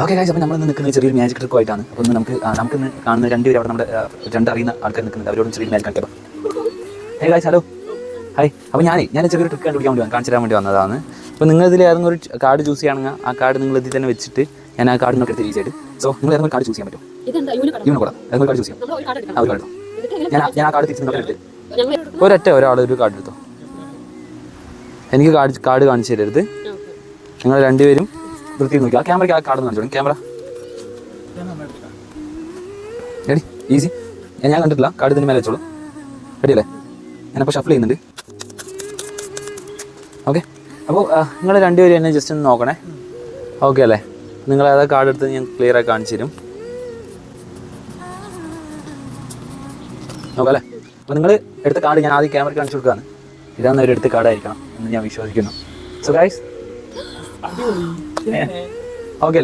Okay guys, അപ്പോൾ നമ്മൾ നിൽക്കുന്ന ചെറിയൊരു മാജിക് ട്രിക്ക് ആയിട്ടാണ്. അപ്പോൾ നമുക്ക് നമുക്കിന്ന് കാണുന്ന രണ്ടുപേരും അവിടെ നമ്മുടെ രണ്ടറിയുന്ന ആൾക്കാർ നിൽക്കുന്നുണ്ട്. അവരോടും ചെറിയൊരു മാജിക് കാണിക്കാം. Hey guys, hello, hi. അപ്പോൾ ഞാൻ ചെറിയൊരു ട്രിക്ക് കണ്ടുപിടിക്കാൻ വേണ്ടി കാണിച്ചു തരാൻ വേണ്ടി വന്നതാണ്. അപ്പോൾ നിങ്ങൾ ഇതിൽ ഏതെങ്കിലും ഒരു കാർഡ് ചൂസ് ചെയ്യുകയാണെങ്കിൽ ആ കാർഡ് നിങ്ങൾ ഇതിൽ തന്നെ വെച്ചിട്ട് ഞാൻ ആ കാർഡ് നോക്കി എടുത്ത് ഈസിയായിട്ട്. സോ നിങ്ങൾ ഏതെങ്കിലും കാർഡ് ചൂസ് ചെയ്യാൻ പറ്റും. യൂണിക്കോടാ, ഏതെങ്കിലും കാർഡ് ചൂസ് ചെയ്യാം. ആ ഒരു കാർഡ് ഞാൻ ആ കാർഡ് തിരിച്ച് നിങ്ങൾ എടുത്ത് ഒരാളൊരു കാർഡ് എടുത്തോ. എനിക്ക് കാർഡ് കാണിച്ചു തരരുത്. നിങ്ങൾ രണ്ടുപേരും വൃത്തി നോക്കി ആ ക്യാമറയ്ക്ക് ആ കാർഡ് കാണിച്ചോളൂ. Camera ready, easy. ഞാൻ കണ്ടിട്ടില്ല. കാർഡ് ഇതിന് മേലെ വെച്ചോളൂ. റെഡി അല്ലേ? ഞാനപ്പോൾ ഷഫിൾ ചെയ്യുന്നുണ്ട്. ഓക്കെ, അപ്പോൾ നിങ്ങൾ രണ്ടുപേരും എന്നെ ജസ്റ്റ് ഒന്ന് നോക്കണേ. ഓക്കെ അല്ലേ? നിങ്ങൾ ഏതാ കാർഡ് എടുത്ത് ഞാൻ ക്ലിയറായി കാണിച്ചു തരും. നോക്കാം അല്ലേ? അപ്പോൾ നിങ്ങൾ എടുത്ത കാർഡ് ഞാൻ ആദ്യം ക്യാമറയ്ക്ക് കാണിച്ചു കൊടുക്കുകയാണ്. ഇതാണ് ഒരു എടുത്ത കാർഡായിരിക്കണം എന്ന് ഞാൻ വിശ്വസിക്കുന്നു. സോ ഗൈസ്, ഓക്കെ അല്ലേ?